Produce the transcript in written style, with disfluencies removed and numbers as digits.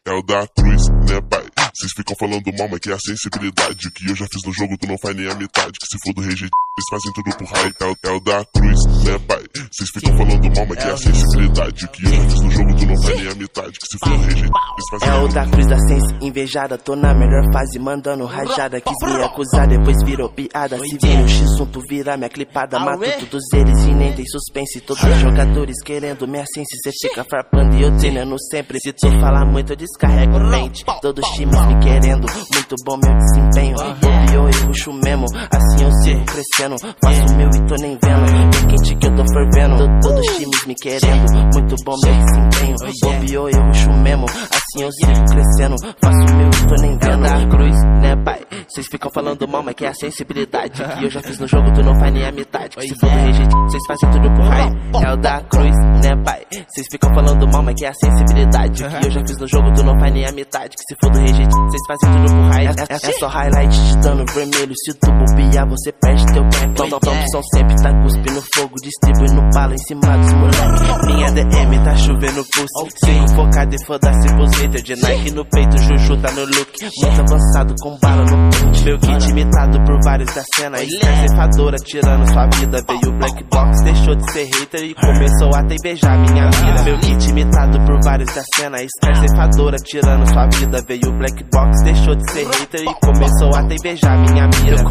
é o da cruz, né, pai? Vocês ficam falando mal, mas que é a sensibilidade. O que eu já fiz no jogo, tu não faz nem a metade. Que se for do rejeito, eles fazem tudo por hype. É o da cruz, né, pai? Vocês ficam falando mal, mas que é a sensibilidade. O que eu já fiz no jogo, tu não faz nem a metade. Que se for do rejeito, eles fazem tudo. É o da cruz da sense invejada. Tô na melhor fase, mandando rajada. Quis me acusar, depois virou piada. Se vir um x1, tu vira minha clipada. Mato todos eles e nem tem suspense. Todos os jogadores querendo minha sense. Cê fica farpando e eu treinando sempre. Se tu falar muito, eu descarrego mente. Todos os times me querendo, muito bom meu desempenho. Bobeou, eu puxo mesmo, assim eu sigo crescendo. Faço o meu e tô nem vendo, bem quente que eu tô fervendo. Todos os times me querendo, muito bom meu desempenho. Bobeou, eu puxo mesmo, assim eu sigo crescendo. Faço o meu e tô nem vendo. Da cruz, né, pai? Cês ficam falando mal, mas que é a sensibilidade. Que eu já fiz no jogo, tu não faz nem a metade. Que se for do rejeito, cês fazem tudo por hype. É o da cruz, né, pai? Cês ficam falando mal, mas que é a sensibilidade. Que eu já fiz no jogo, tu não faz nem a metade. Que se for do rejeito, cês fazem tudo por hype. É só highlight te dando vermelho. Se tu bobear, você perde teu tempo. Thompson sempre tá cuspindo fogo, distribuindo bala em cima dos moleque. Minha DM tá chovendo pulse. Sigo focado e foda-se pros haters. De Nike no peito, Juju tá no look. Muito avançado com bala no pente. Meu kit imitado por vários da cena. Star ceifadora tirando sua vida. Veio o Black Box, deixou de ser hater e começou a te beijar minha mira. Meu kit imitado por vários da cena. Star ceifadora tirando sua vida. Veio o Black Box, deixou de ser hater e começou a te beijar minha mira.